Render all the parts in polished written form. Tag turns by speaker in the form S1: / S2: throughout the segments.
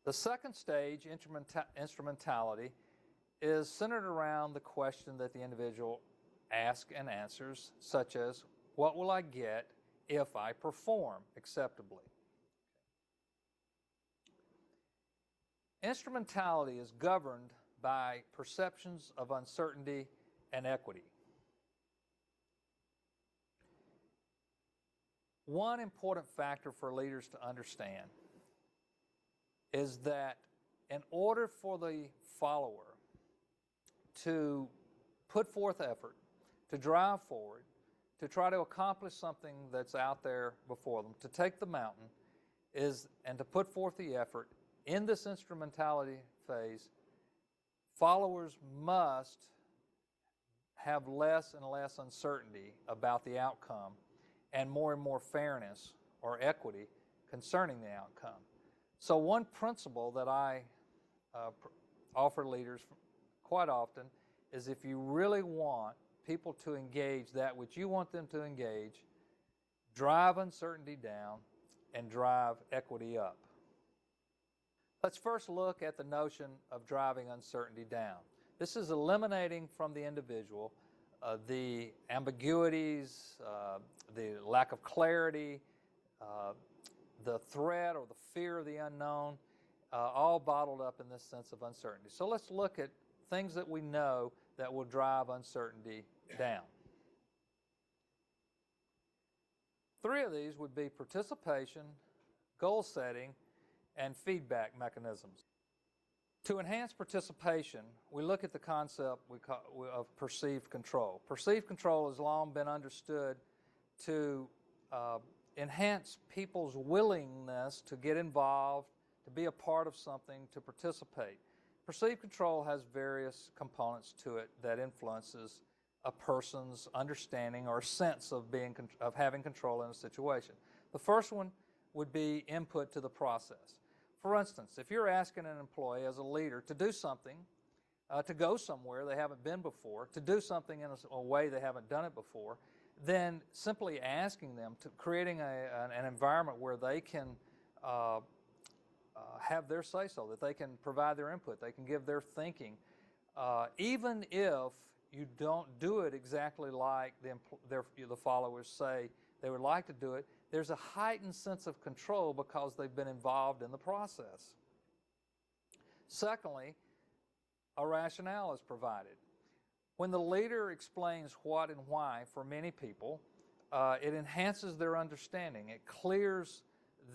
S1: The second stage, instrumentality, is centered around the question that the individual asks and answers, such as, what will I get if I perform acceptably? Instrumentality is governed by perceptions of uncertainty and equity. One important factor for leaders to understand is that in order for the follower to put forth effort, to drive forward, to try to accomplish something that's out there before them, to take the mountain, and to put forth the effort in this instrumentality phase, followers must have less and less uncertainty about the outcome and more fairness or equity concerning the outcome. So one principle that I offer leaders quite often is, if you really want people to engage that which you want them to engage, drive uncertainty down and drive equity up. Let's first look at the notion of driving uncertainty down. This is eliminating from the individual the ambiguities, the lack of clarity, the threat or the fear of the unknown, all bottled up in this sense of uncertainty. So let's look at things that we know that will drive uncertainty down. 3 of these would be participation, goal setting, and feedback mechanisms. To enhance participation, we look at the concept of perceived control. Perceived control has long been understood to enhance people's willingness to get involved, to be a part of something, to participate. Perceived control has various components to it that influences a person's understanding or sense of having control in a situation. The first one would be input to the process. For instance, if you're asking an employee as a leader to do something, to go somewhere they haven't been before, to do something in a way they haven't done it before, then simply asking them, to creating an environment where they can have their say-so, that they can provide their input, they can give their thinking, even if you don't do it exactly like the followers say they would like to do it. There's a heightened sense of control because they've been involved in the process. Secondly, a rationale is provided. When the leader explains what and why for many people, it enhances their understanding. It clears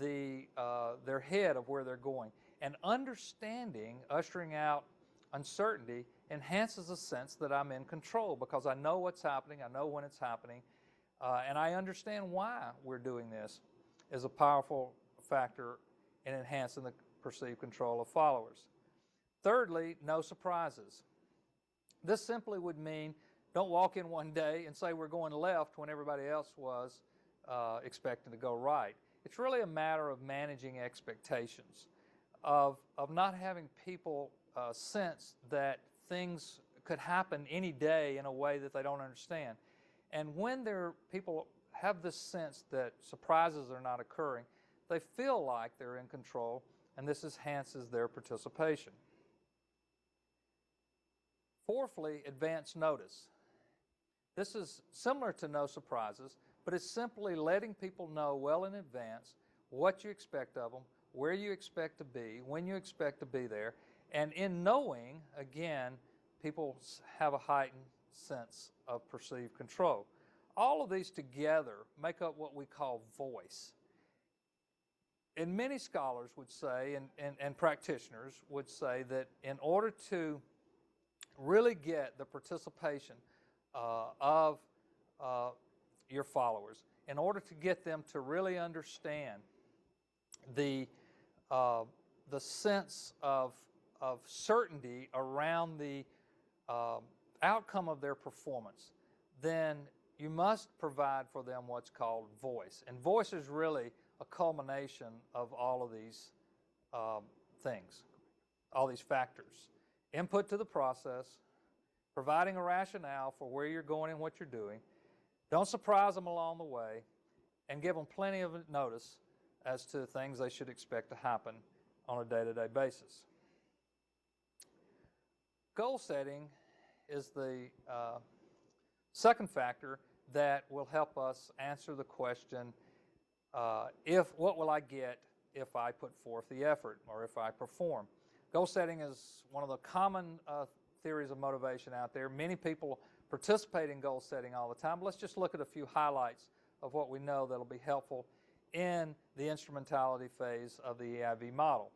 S1: their head of where they're going. And understanding, ushering out uncertainty, enhances a sense that I'm in control because I know what's happening, I know when it's happening, and I understand why we're doing this, is a powerful factor in enhancing the perceived control of followers. Thirdly, no surprises. This simply would mean don't walk in one day and say we're going left when everybody else was expecting to go right. It's really a matter of managing expectations, of not having people sense that things could happen any day in a way that they don't understand. And when people have this sense that surprises are not occurring, they feel like they're in control, and this enhances their participation. Fourthly, advance notice. This is similar to no surprises, but it's simply letting people know well in advance what you expect of them, where you expect to be, when you expect to be there. And in knowing, again, people have a heightened sense of perceived control. All of these together make up what we call voice. And many scholars would say, and practitioners would say, that in order to really get the participation of your followers, in order to get them to really understand the sense of certainty around the outcome of their performance, then you must provide for them what's called voice. And voice is really a culmination of all of these things, all these factors. Input to the process, providing a rationale for where you're going and what you're doing. Don't surprise them along the way, and give them plenty of notice as to things they should expect to happen on a day-to-day basis. Goal setting is the second factor that will help us answer the question, what will I get if I put forth the effort or if I perform? Goal setting is one of the common theories of motivation out there. Many people participate in goal setting all the time. But let's just look at a few highlights of what we know that will be helpful in the instrumentality phase of the EIV model.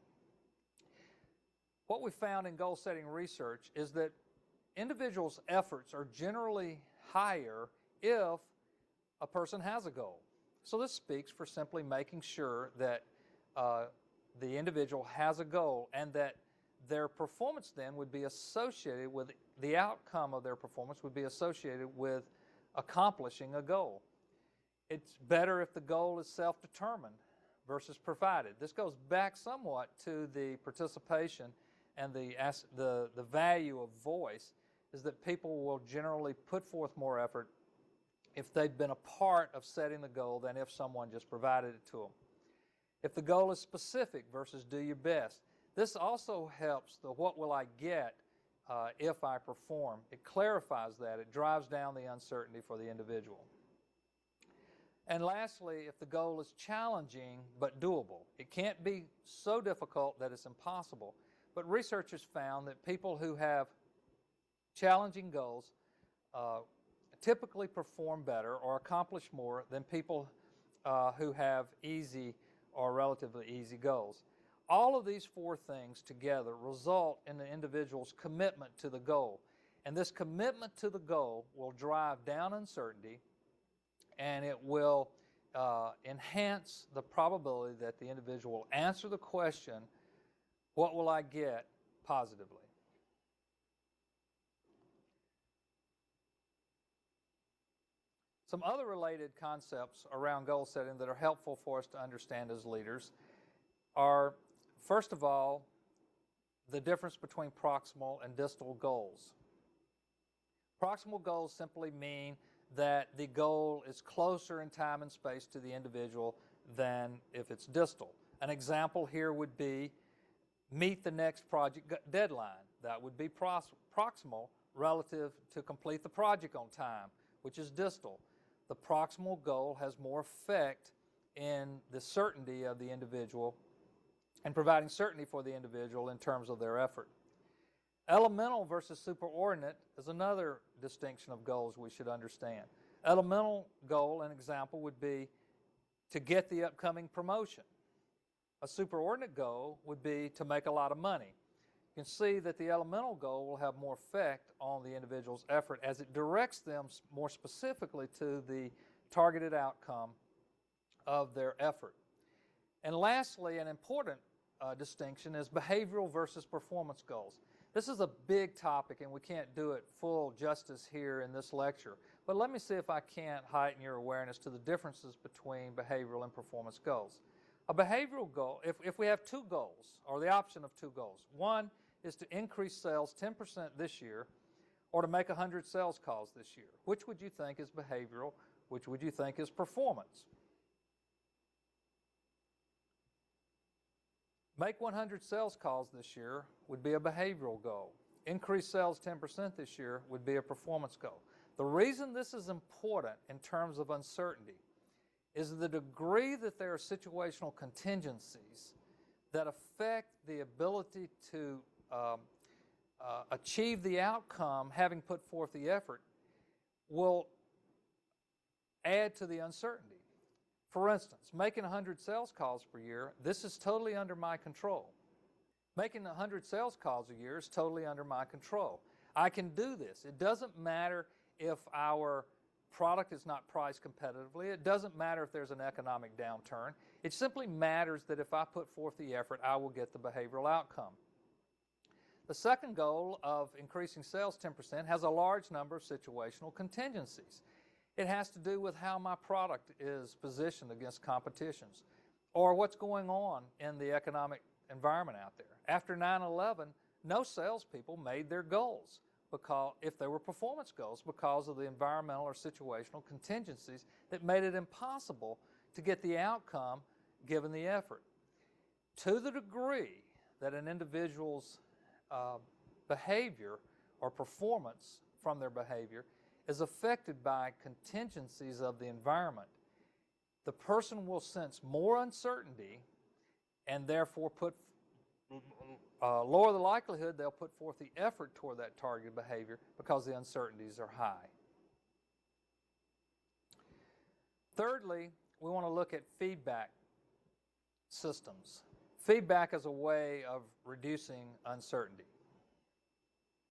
S1: What we found in goal setting research is that individuals' efforts are generally higher if a person has a goal. So this speaks for simply making sure that the individual has a goal and that their performance then would be associated with, the outcome of their performance would be associated with accomplishing a goal. It's better if the goal is self-determined versus provided. This goes back somewhat to the participation and the value of voice, is that people will generally put forth more effort if they've been a part of setting the goal than if someone just provided it to them. If the goal is specific versus do your best, this also helps the what will I get if I perform. It clarifies that. It drives down the uncertainty for the individual. And lastly, if the goal is challenging but doable, it can't be so difficult that it's impossible. But researchers found that people who have challenging goals typically perform better or accomplish more than people who have easy or relatively easy goals. All of these four things together result in the individual's commitment to the goal. And this commitment to the goal will drive down uncertainty, and it will enhance the probability that the individual will answer the question, what will I get, positively. Some other related concepts around goal setting that are helpful for us to understand as leaders are, first of all, the difference between proximal and distal goals. Proximal goals simply mean that the goal is closer in time and space to the individual than if it's distal. An example here would be meet the next project deadline. That would be proximal relative to complete the project on time, which is distal. The proximal goal has more effect in the certainty of the individual and providing certainty for the individual in terms of their effort. Elemental versus superordinate is another distinction of goals we should understand. Elemental goal, an example, would be to get the upcoming promotion. A superordinate goal would be to make a lot of money. You can see that the elemental goal will have more effect on the individual's effort as it directs them more specifically to the targeted outcome of their effort. And lastly, an important distinction is behavioral versus performance goals. This is a big topic, and we can't do it full justice here in this lecture. But let me see if I can't heighten your awareness to the differences between behavioral and performance goals. A behavioral goal, if we have two goals, or the option of two goals, one is to increase sales 10% this year, or to make 100 sales calls this year. Which would you think is behavioral? Which would you think is performance? Make 100 sales calls this year would be a behavioral goal. Increase sales 10% this year would be a performance goal. The reason this is important in terms of uncertainty is the degree that there are situational contingencies that affect the ability to achieve the outcome, having put forth the effort, will add to the uncertainty. For instance, making 100 sales calls per year, this is totally under my control. Making 100 sales calls a year is totally under my control. I can do this. It doesn't matter if our product is not priced competitively. It doesn't matter if there's an economic downturn. It simply matters that if I put forth the effort, I will get the behavioral outcome. The second goal of increasing sales 10% has a large number of situational contingencies. It has to do with how my product is positioned against competitions or what's going on in the economic environment out there. After 9/11, no salespeople made their goals because if they were performance goals because of the environmental or situational contingencies that made it impossible to get the outcome given the effort. To the degree that an individual's behavior or performance from their behavior is affected by contingencies of the environment, the person will sense more uncertainty and therefore lower the likelihood they'll put forth the effort toward that targeted behavior because the uncertainties are high. Thirdly, we want to look at feedback systems. Feedback is a way of reducing uncertainty.